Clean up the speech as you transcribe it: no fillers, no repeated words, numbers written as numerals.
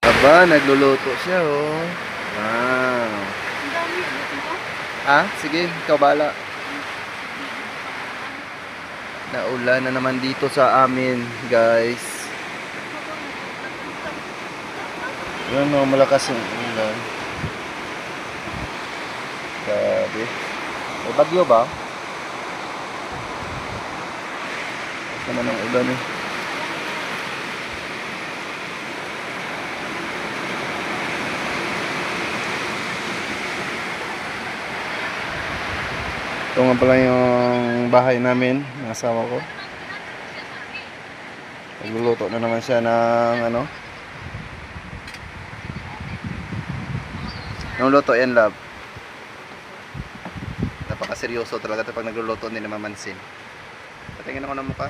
Aba, nagluluto siya, oh. Wow. Ang dami, buti mo. Ah, sige, ikaw bala. Naulan na naman dito sa amin, guys. Yan, oh, malakas yung ulan. Grabe. May bagyo ba? Naman ang ulan eh. Ito nga pala yung bahay namin, ng asawa ko. Nagluluto na naman siya ng ano. Anong luto yan, love? Napakaseryoso talaga ito pag nagluluto, hindi namamansin. Patingin ako ng mukha.